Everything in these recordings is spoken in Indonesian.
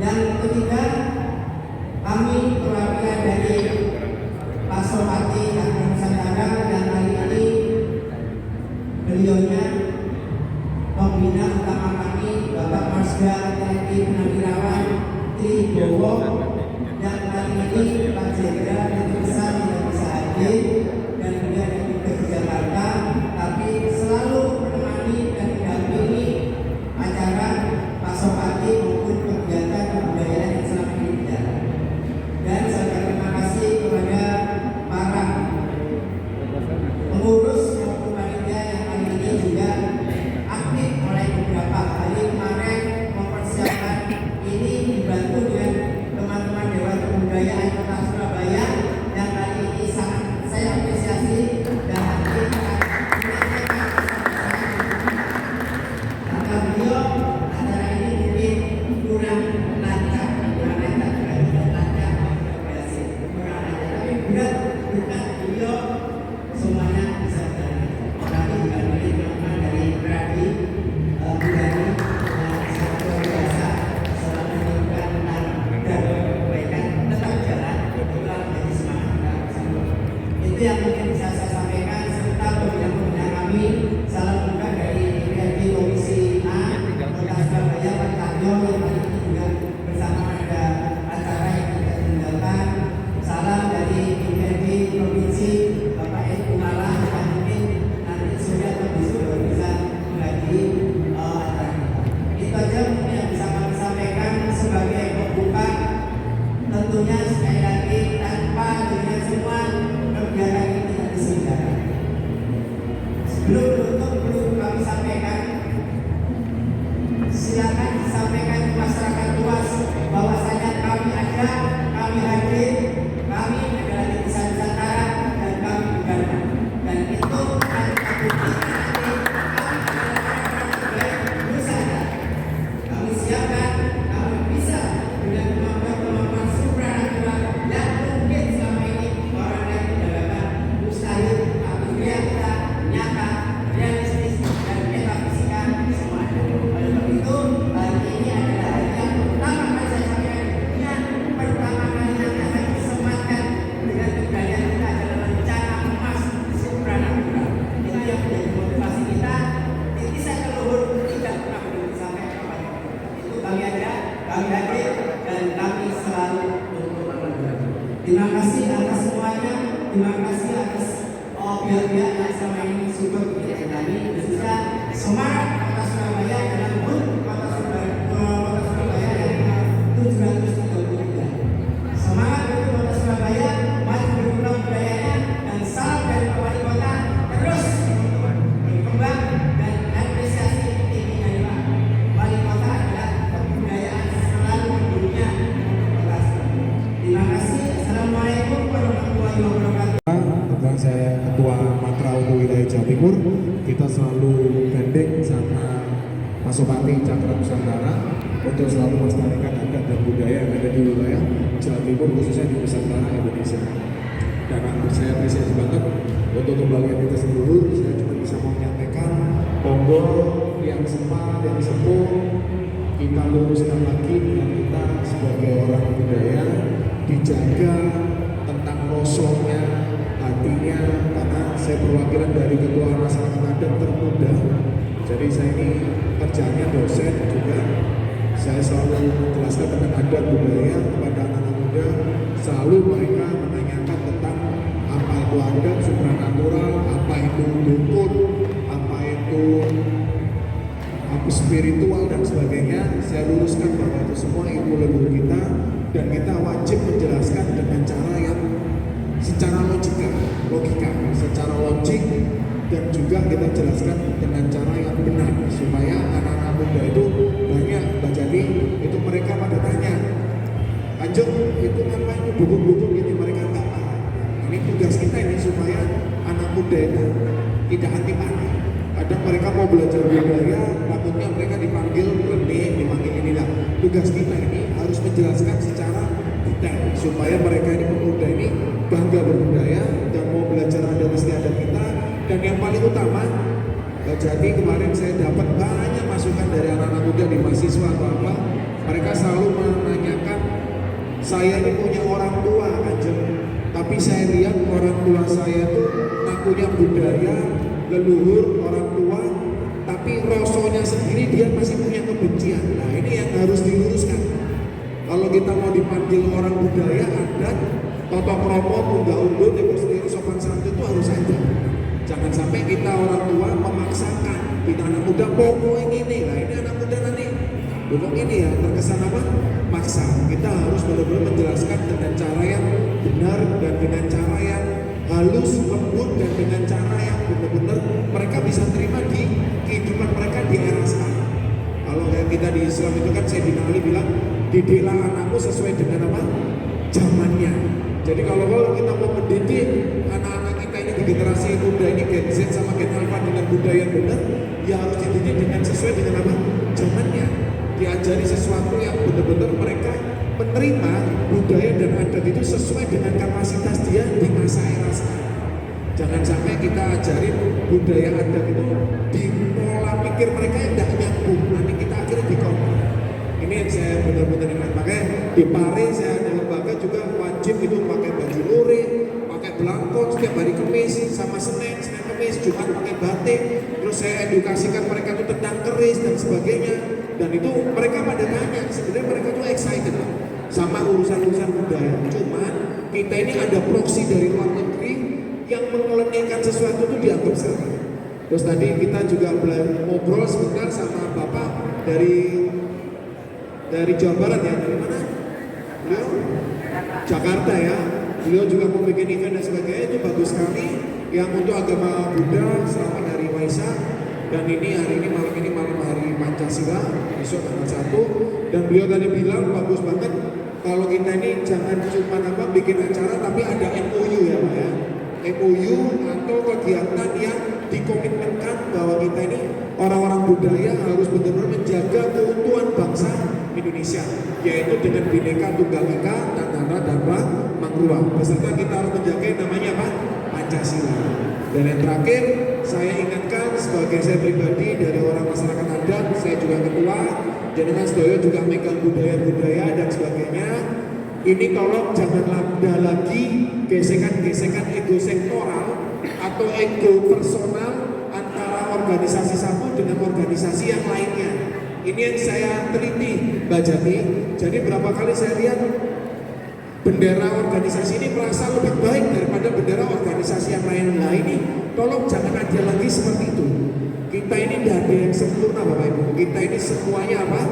Yang ketiga, kami perwakilan dari Pak Sopati Cakra Nusantara dan kali ini beliaunya pembina utama kami Bapak Marsda TNI Purnawirawan Tribowo, dan kali ini Pak Jenderal yang besar tidak bisa hadir dan beliau yang ke Jakarta, tapi selalu menemani dan mendampingi acara Pak Sopati maupun kegiatan kebudayaan yang selama ini berjalan. Dan saya terima kasih kepada para pengurus maupun panitia yang kali ini juga aktif mulai beberapa hari kemarin mempersiapkan ini, dibantu dengan teman-teman Dewan Kebudayaan Kota Surabaya yang kali ini sangat saya apresiasi dan aktif karena beliau acara ini mungkin kurang lancar, tapi berat bukan beliau semuanya bisa berjalan. Tapi juga dari teman-teman dari Pradi Budani yang sangat luar biasa selama melakukan dan perbaikan tetap jalan, itulah menjadi semangat kita bersama. Itu yang mungkin bisa saya sampaikan, serta pembina-pembina kami. Salam duka dari DPRD Komisi A Kota Surabaya Pak Cahyo yang kali ini juga bersama ada acara yang kita tinggalkan. Salam dari DPRD Provinsi Bapak Edi Kumala yang mungkin nanti sudah atau besok baru bisa menghadiri acara kita. Itu aja mungkin yang bisa kami sampaikan sebagai pembuka. Tentunya sekali lagi tanpa dengan semua kegiatan ini tidak diselenggarakan. Sebelum menutup perlu kami sampaikan, silakan disampaikan ke masyarakat luas bahwasanya kami ada, kami hadir, kami adalah Netizen Nusantara dan kami berdana. Dan itu akan kita buktikan nanti kami Nusantara. Kami siapkan, kami bisa dengan kemampuan supranatural yang mungkin selama ini orang lain mendapatkan mustahil, tapi realita nyata, realistis dan metafisika semua ada. Oleh sebab itu hari ini adalah hari yang pertama kali saya sampaikan, yang pertama kali nanti akan disematkan dengan kebudayaan kita adalah rencana emas supranatural. Itu yang menjadi motivasi kita. Titisan leluhur tidak pernah berhenti sampai kapan. Itu kami ada, kami hadir, dan kami selalu untuk membantu. Terima kasih atas semuanya. Terima kasih atas pihak-pihak yang selama ini support kegiatan kami, khususnya semangat Kota Surabaya dalam HUT Kota Surabaya yang 733. Semangat untuk Kota Surabaya, maju berkembang budayanya, dan salam dari Pak Wali Kota terus berkembang dan apresiasi tingginya Pak Wali Kota adalah kebudayaan selalu mendunia Kota Surabaya. Terima kasih. Assalamualaikum warahmatullahi wabarakatuh. Kebetulan saya Ketua Matra untuk wilayah Jawa Timur, kita selalu gandeng sama Pak Sopati Cakra Nusantara untuk selalu melestarikan adat dan budaya yang ada di wilayah Jawa Timur, khususnya di Nusantara Indonesia. Dan saya apresiasi banget untuk kembalian kita seluruh. Saya cuma bisa menyampaikan monggo yang sempat, yang sepuh, kita luruskan lagi dengan kita sebagai orang budaya, dijaga tentang rosoknya, hatinya, karena saya perwakilan dari Ketua Masyarakat Adat termuda. Jadi saya ini kerjanya dosen juga. Saya selalu menjelaskan tentang adat budaya kepada anak-anak muda. Selalu mereka menanyakan tentang apa itu adat supranatural, apa itu dukun, apa itu spiritual dan sebagainya. Saya luruskan bahwa itu semua ilmu leluhur kita, dan kita wajib menjelaskan dengan cara yang secara logika, secara logik, dan juga kita jelaskan dengan cara yang benar supaya anak-anak muda itu banyak. Jadi itu mereka pada tanya, Kanjeng itu apa itu dukun-dukun ini, mereka nggak paham. Ini tugas kita ini supaya anak muda itu tidak antipati. Kadang mereka mau belajar budaya, takutnya mereka dipanggil remeh, dipanggil inilah. Tugas kita ini harus menjelaskan secara detail supaya mereka ini pemuda ini bangga berbudaya dan mau belajar adat istiadat kita. Dan yang paling utama, jadi kemarin saya dapat banyak masukan dari anak-anak muda di mahasiswa atau apa, mereka selalu menanyakan Saya ini punya orang tua Kanjeng, tapi saya lihat orang tua saya tuh punya budaya leluhur orang tua, tapi rasonya sendiri dia masih punya kebencian. Nah ini yang harus diluruskan. Kalau kita mau dipanggil orang budaya, adat, toto kromo, tunggal undun, ekosistem sopan santun itu harus ada. Jangan sampai kita orang tua memaksakan kita anak muda pokoknya ini. Nah ini anak muda nanti bukan ini ya terkesan apa? Maksa. Kita harus benar-benar menjelaskan dengan cara yang benar dan dengan cara yang halus, lembut dan dengan cara yang benar-benar mereka bisa terima di kehidupan mereka di era sekarang. Kalau kayak kita di Islam itu kan Sayyidina Ali bilang, didiklah anakmu sesuai dengan apa? Zamannya. Jadi kalau kita mau mendidik anak-anak kita ini di generasi muda ini Gen Z sama Gen Alpha dengan budaya yang benar, ya harus dididik dengan sesuai dengan apa? Zamannya. Diajari sesuatu yang benar-benar mereka menerima budaya dan adat itu sesuai dengan kapasitas dia di masa era sekarang. Jangan sampai kita ajarin budaya adat itu di pola pikir mereka yang tidak nyambung, nanti kita akhirnya dikontrol. Ini yang saya benar-benar ingat. Makanya di Pare saya ada lembaga juga wajib itu pakai baju lurik, pakai belangkon setiap hari Kamis sama Senin Kamis, Jumat pakai batik. Terus saya edukasikan mereka itu tentang keris dan sebagainya. Dan itu mereka pada tanya, sebenarnya mereka tuh excited lah sama urusan-urusan budaya. Cuman kita ini ada proksi dari luar negeri yang mengelenehkan sesuatu itu dianggap salah. Terus tadi kita juga ngobrol sebentar sama Bapak dari Jawa Barat ya, dari mana? Beliau Jakarta ya. Beliau juga mau bikin event dan sebagainya, itu bagus sekali. Yang untuk agama Buddha selamat hari Waisak. Dan ini hari ini malam hari Pancasila, besok tanggal 1. Dan beliau tadi bilang bagus banget kalau kita ini jangan cuma bikin acara tapi ada MOU ya Pak ya. MOU atau kegiatan yang dikomitmenkan bahwa kita ini orang-orang budaya harus benar-benar menjaga keutuhan bangsa Indonesia, yaitu dengan Bhinneka Tunggal Ika, Nusantara dan Mangrua. Beserta kita harus menjaga yang namanya apa? Pancasila. Dan yang terakhir, saya ingatkan sebagai saya pribadi dari orang masyarakat adat, saya juga ketua, jenengan sedoyo juga megang budaya-budaya dan sebagainya. Ini tolong jangan ada lagi gesekan-gesekan ego sektoral atau ego personal antara organisasi satu dengan organisasi yang lainnya. Ini yang saya teliti, Mbak Jati. Jadi berapa kali saya lihat bendera organisasi ini merasa lebih baik daripada bendera organisasi yang lain. Nah ini tolong jangan ada lagi seperti itu. Kita ini tidak ada yang sempurna Bapak Ibu. Kita ini semuanya apa?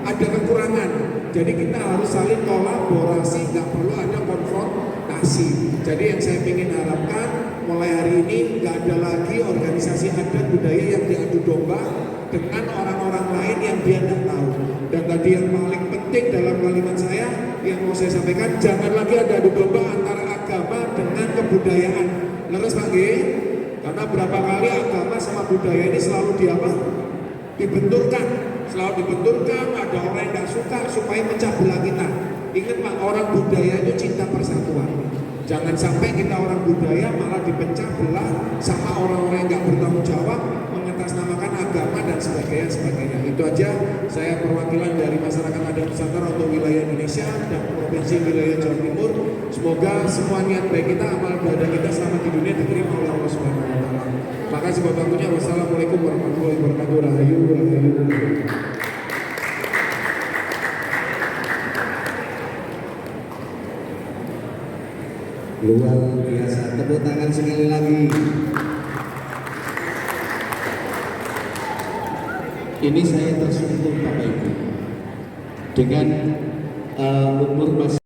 Ada kekurangan. Jadi kita harus saling kolaborasi, nggak perlu ada konfrontasi. Jadi yang saya ingin harapkan mulai hari ini nggak ada lagi organisasi adat budaya yang diadu domba dengan orang-orang lain yang dia tidak tahu. Dan tadi yang paling penting dalam kalimat saya yang mau saya sampaikan, jangan lagi ada adu domba antara agama dengan kebudayaan. Leres Pak G? Karena berapa kali agama sama budaya ini selalu dibenturkan, ada orang yang tidak suka supaya pecah belah kita. Ingat Pak, orang budaya itu cinta persatuan. Jangan sampai kita orang budaya malah dipecah belah sama orang-orang yang nggak bertanggung jawab, mengatasnamakan agama dan sebagainya. Itu aja saya perwakilan dari masyarakat adat Nusantara untuk wilayah Indonesia dan provinsi wilayah Jawa Timur. Semoga semua niat baik kita, amal ibadah kita selama di dunia diterima oleh Allah Subhanahu wa taala. Makasih buat waktunya. Wassalamualaikum warahmatullahi wabarakatuh. Rahayu. Luar biasa, tepuk tangan sekali lagi. Ini saya tersentuh Bapak Ibu dengan umur masih